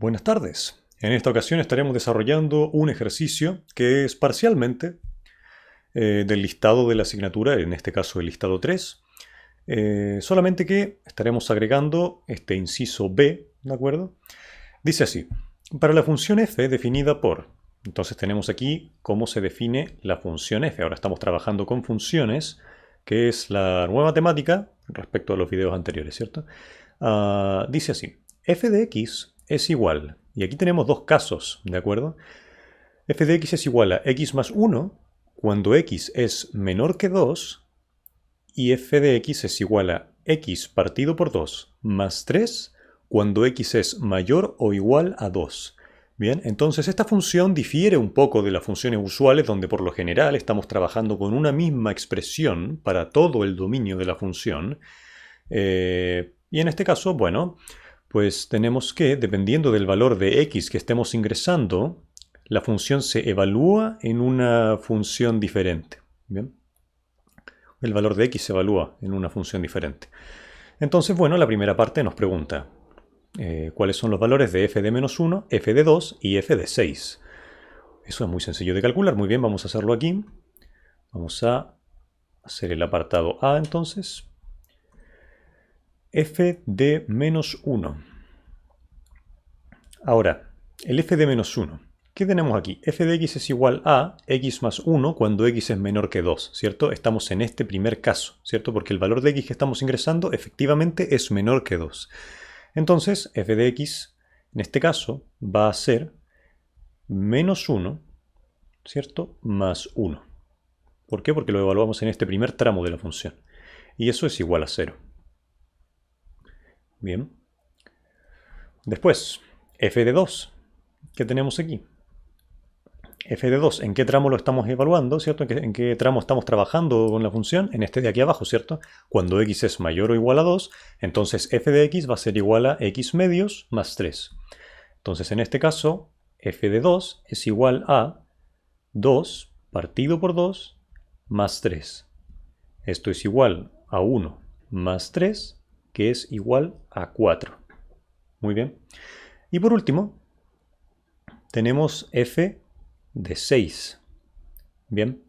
Buenas tardes. En esta ocasión estaremos desarrollando un ejercicio que es parcialmente del listado de la asignatura, en este caso el listado 3, solamente que estaremos agregando este inciso B, ¿de acuerdo? Dice así, para la función f definida por... Entonces tenemos aquí cómo se define la función f. Ahora estamos trabajando con funciones, que es la nueva temática respecto a los videos anteriores, ¿cierto? Dice así, f de x es igual, y aquí tenemos dos casos, ¿de acuerdo? F de x es igual a x más 1 cuando x es menor que 2 y f de x es igual a x partido por 2 más 3 cuando x es mayor o igual a 2. Bien, entonces esta función difiere un poco de las funciones usuales donde por lo general estamos trabajando con una misma expresión para todo el dominio de la función. Y en este caso, bueno, pues tenemos que, dependiendo del valor de x que estemos ingresando, la función se evalúa en una función diferente. ¿Bien? El valor de x se evalúa en una función diferente. Entonces, bueno, la primera parte nos pregunta cuáles son los valores de f de menos 1, f de 2 y f de 6. Eso es muy sencillo de calcular. Muy bien, vamos a hacerlo aquí. Vamos a hacer el apartado A entonces. F de menos 1. Ahora, el f de menos 1. ¿Qué tenemos aquí? F de x es igual a x más 1 cuando x es menor que 2, ¿cierto? Estamos en este primer caso, ¿cierto? Porque el valor de x que estamos ingresando efectivamente es menor que 2. Entonces, f de x, en este caso, va a ser menos 1, ¿cierto? Más 1. ¿Por qué? Porque lo evaluamos en este primer tramo de la función. Y eso es igual a 0. Bien. Después, f de 2. ¿Qué tenemos aquí? F de 2, ¿en qué tramo lo estamos evaluando, cierto? ¿En qué tramo estamos trabajando con la función? En este de aquí abajo, ¿cierto? Cuando x es mayor o igual a 2, entonces f de x va a ser igual a x medios más 3. Entonces, en este caso, f de 2 es igual a 2 partido por 2 más 3. Esto es igual a 1 más 3, que es igual a 4. Muy bien. Y por último, tenemos f de 6. Bien,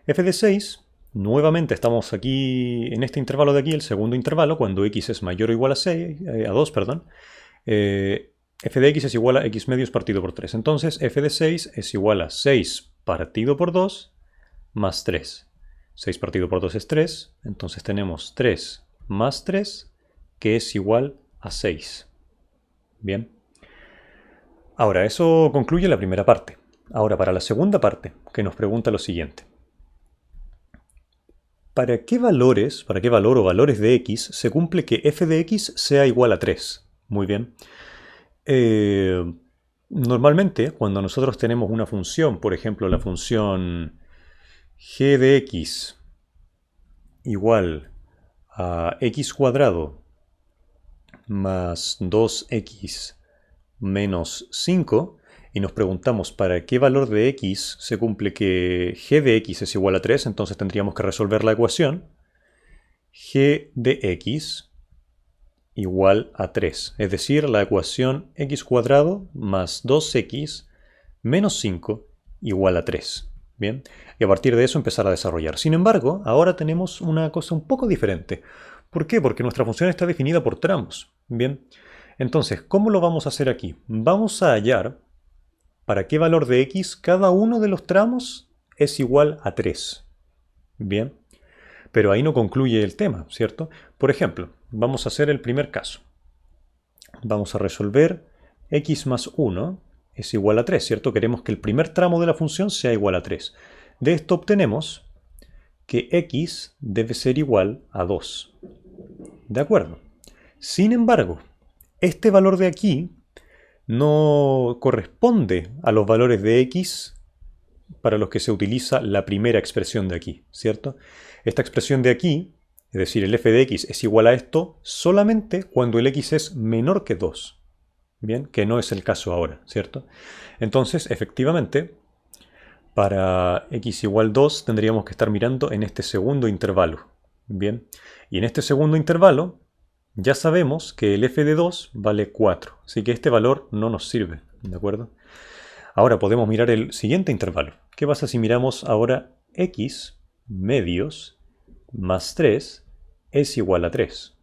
f de 6, nuevamente estamos aquí en este intervalo de aquí, el segundo intervalo, cuando x es mayor o igual a 6, a 2, perdón. F de x es igual a x medios partido por 3. Entonces f de 6 es igual a 6 partido por 2 más 3. 6 partido por 2 es 3, entonces tenemos 3 más 3, que es igual a 6. Bien. Ahora, eso concluye la primera parte. Ahora, para la segunda parte, que nos pregunta lo siguiente. ¿Para qué valor o valores de x se cumple que f de x sea igual a 3? Muy bien. Normalmente, cuando nosotros tenemos una función, por ejemplo, la función g de x igual a x cuadrado más 2x menos 5, y nos preguntamos para qué valor de x se cumple que g de x es igual a 3, entonces tendríamos que resolver la ecuación g de x igual a 3, es decir, la ecuación x cuadrado más 2x menos 5 igual a 3. Bien, y a partir de eso empezar a desarrollar. Sin embargo, ahora tenemos una cosa un poco diferente. ¿Por qué? Porque nuestra función está definida por tramos. Bien, entonces, ¿cómo lo vamos a hacer aquí? Vamos a hallar para qué valor de x cada uno de los tramos es igual a 3. Bien, pero ahí no concluye el tema, ¿cierto? Por ejemplo, vamos a hacer el primer caso. Vamos a resolver x más 1 es igual a 3, ¿cierto? Queremos que el primer tramo de la función sea igual a 3. De esto obtenemos que x debe ser igual a 2. ¿De acuerdo? Sin embargo, este valor de aquí no corresponde a los valores de x para los que se utiliza la primera expresión de aquí, ¿cierto? Esta expresión de aquí, es decir, el f de x es igual a esto solamente cuando el x es menor que 2. Bien, que no es el caso ahora, ¿cierto? Entonces, efectivamente, para x igual 2 tendríamos que estar mirando en este segundo intervalo. Bien, y en este segundo intervalo ya sabemos que el f de 2 vale 4, así que este valor no nos sirve, ¿de acuerdo? Ahora podemos mirar el siguiente intervalo. ¿Qué pasa si miramos ahora x medios más 3 es igual a 3?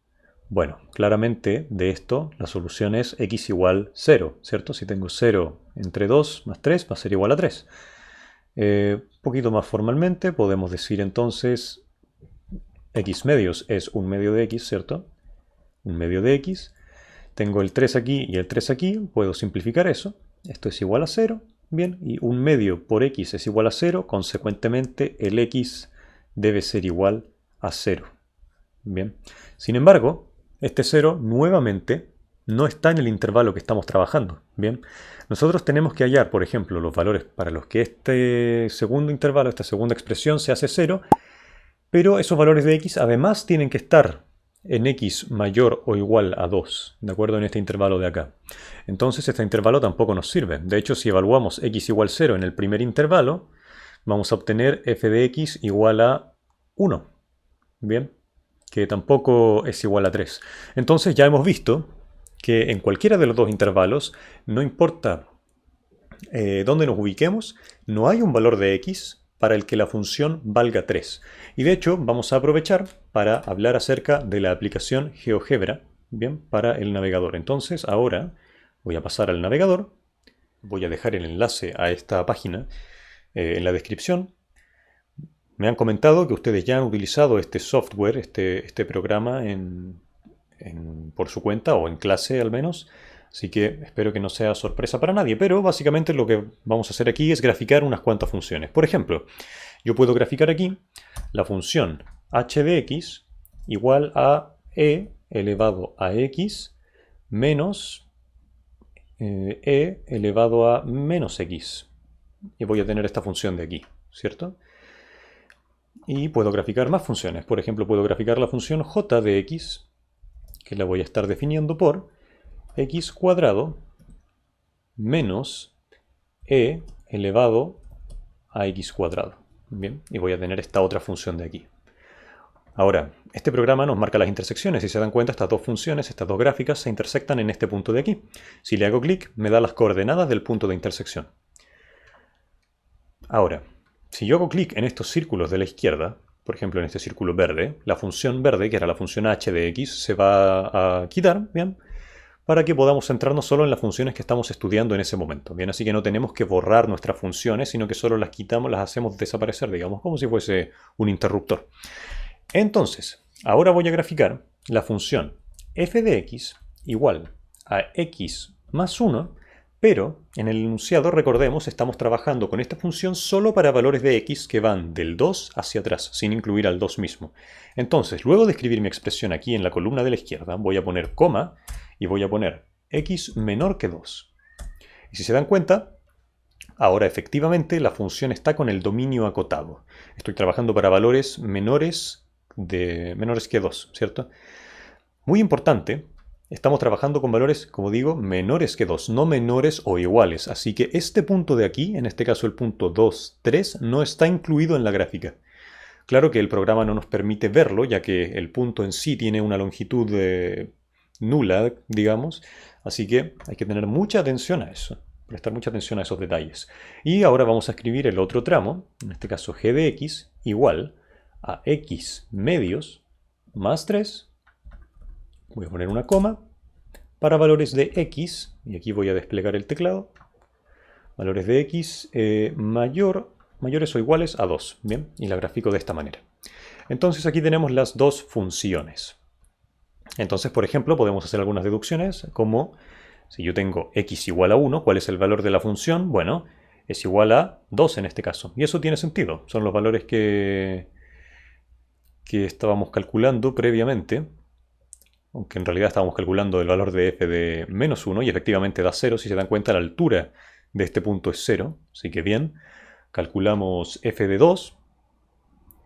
Bueno, claramente de esto la solución es x igual 0, ¿cierto? Si tengo 0 entre 2 más 3 va a ser igual a 3. Un poquito más formalmente podemos decir entonces x medios es un medio de x, ¿cierto? Un medio de x. Tengo el 3 aquí y el 3 aquí, puedo simplificar eso. Esto es igual a 0, bien, y un medio por x es igual a 0, consecuentemente el x debe ser igual a 0. Bien, sin embargo, este 0 nuevamente no está en el intervalo que estamos trabajando. Bien, nosotros tenemos que hallar, por ejemplo, los valores para los que este segundo intervalo, esta segunda expresión se hace 0, pero esos valores de x además tienen que estar en x mayor o igual a 2, ¿de acuerdo? En este intervalo de acá. Entonces este intervalo tampoco nos sirve. De hecho, si evaluamos x igual 0 en el primer intervalo, vamos a obtener f de x igual a 1. Bien, que tampoco es igual a 3. Entonces ya hemos visto que en cualquiera de los dos intervalos, no importa dónde nos ubiquemos, no hay un valor de x para el que la función valga 3. Y de hecho vamos a aprovechar para hablar acerca de la aplicación GeoGebra, bien, para el navegador. Entonces ahora voy a pasar al navegador, voy a dejar el enlace a esta página en la descripción. Me han comentado que ustedes ya han utilizado este software, este programa por su cuenta o en clase al menos. Así que espero que no sea sorpresa para nadie, pero básicamente lo que vamos a hacer aquí es graficar unas cuantas funciones. Por ejemplo, yo puedo graficar aquí la función h de x igual a e elevado a x menos e elevado a menos x. Y voy a tener esta función de aquí, ¿cierto? Y puedo graficar más funciones. Por ejemplo, puedo graficar la función j de x, que la voy a estar definiendo por x cuadrado menos e elevado a x cuadrado. Bien, y voy a tener esta otra función de aquí. Ahora, este programa nos marca las intersecciones. Si se dan cuenta, estas dos funciones, estas dos gráficas, se intersectan en este punto de aquí. Si le hago clic, me da las coordenadas del punto de intersección. Ahora, si yo hago clic en estos círculos de la izquierda, por ejemplo en este círculo verde, la función verde, que era la función h de x, se va a quitar, ¿bien? Para que podamos centrarnos solo en las funciones que estamos estudiando en ese momento. Bien, así que no tenemos que borrar nuestras funciones, sino que solo las quitamos, las hacemos desaparecer, digamos, como si fuese un interruptor. Entonces, ahora voy a graficar la función f de x igual a x más 1, pero en el enunciado, recordemos, estamos trabajando con esta función solo para valores de x que van del 2 hacia atrás, sin incluir al 2 mismo. Entonces, luego de escribir mi expresión aquí en la columna de la izquierda, voy a poner coma y voy a poner x menor que 2. Y si se dan cuenta, ahora efectivamente la función está con el dominio acotado. Estoy trabajando para valores menores que 2, ¿cierto? Muy importante, estamos trabajando con valores, como digo, menores que 2, no menores o iguales. Así que este punto de aquí, en este caso el punto 2, 3, no está incluido en la gráfica. Claro que el programa no nos permite verlo, ya que el punto en sí tiene una longitud nula, digamos. Así que hay que tener mucha atención a eso, prestar mucha atención a esos detalles. Y ahora vamos a escribir el otro tramo, en este caso g de x, igual a x medios más 3. Voy a poner una coma para valores de x, y aquí voy a desplegar el teclado. Valores de x mayores o iguales a 2, ¿bien? Y la grafico de esta manera. Entonces aquí tenemos las dos funciones. Entonces, por ejemplo, podemos hacer algunas deducciones, como si yo tengo x igual a 1, ¿cuál es el valor de la función? Bueno, es igual a 2 en este caso. Y eso tiene sentido. Son los valores que estábamos calculando previamente. Aunque en realidad estábamos calculando el valor de f de menos 1 y efectivamente da 0. Si se dan cuenta, la altura de este punto es 0. Así que bien, calculamos f de 2.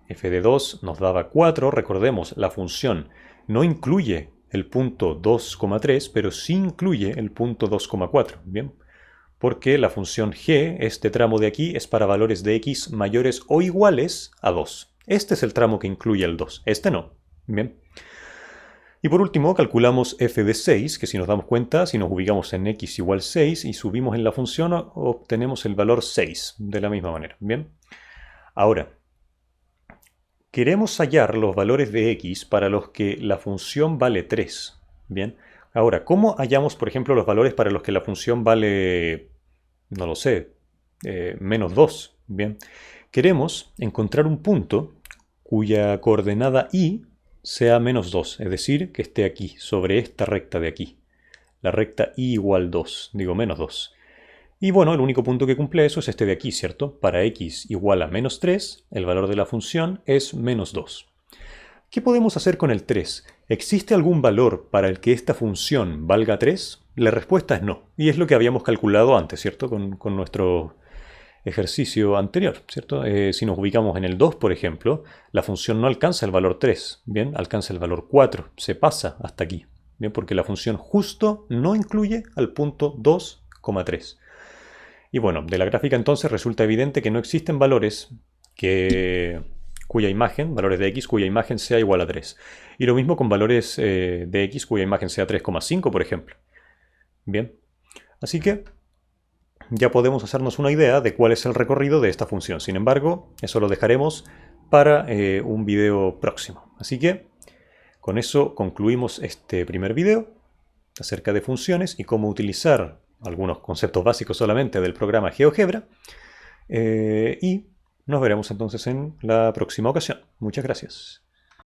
F de 2 nos daba 4. Recordemos, la función no incluye el punto 2,3, pero sí incluye el punto 2,4. Bien, porque la función g, este tramo de aquí, es para valores de x mayores o iguales a 2. Este es el tramo que incluye el 2. Este no. Bien. Y por último, calculamos f de 6, que si nos damos cuenta, si nos ubicamos en x igual 6 y subimos en la función, obtenemos el valor 6, de la misma manera. Bien. Ahora, queremos hallar los valores de x para los que la función vale 3. Bien. Ahora, ¿cómo hallamos, por ejemplo, los valores para los que la función vale, no lo sé, menos 2? Bien. Queremos encontrar un punto cuya coordenada y sea menos 2, es decir, que esté aquí, sobre esta recta de aquí. La recta y igual 2, digo menos 2. Y bueno, el único punto que cumple eso es este de aquí, ¿cierto? Para x igual a menos 3, el valor de la función es menos 2. ¿Qué podemos hacer con el 3? ¿Existe algún valor para el que esta función valga 3? La respuesta es no. Y es lo que habíamos calculado antes, ¿cierto? Con nuestro ejercicio anterior, ¿cierto? Si nos ubicamos en el 2, por ejemplo, la función no alcanza el valor 3, ¿bien? Alcanza el valor 4, se pasa hasta aquí, ¿bien? Porque la función justo no incluye al punto 2,3. Y bueno, de la gráfica entonces resulta evidente que no existen valores cuya imagen, valores de x cuya imagen sea igual a 3. Y lo mismo con valores de x cuya imagen sea 3,5, por ejemplo. Bien, así que ya podemos hacernos una idea de cuál es el recorrido de esta función. Sin embargo, eso lo dejaremos para un video próximo. Así que con eso concluimos este primer video acerca de funciones y cómo utilizar algunos conceptos básicos solamente del programa GeoGebra. Y nos veremos entonces en la próxima ocasión. Muchas gracias.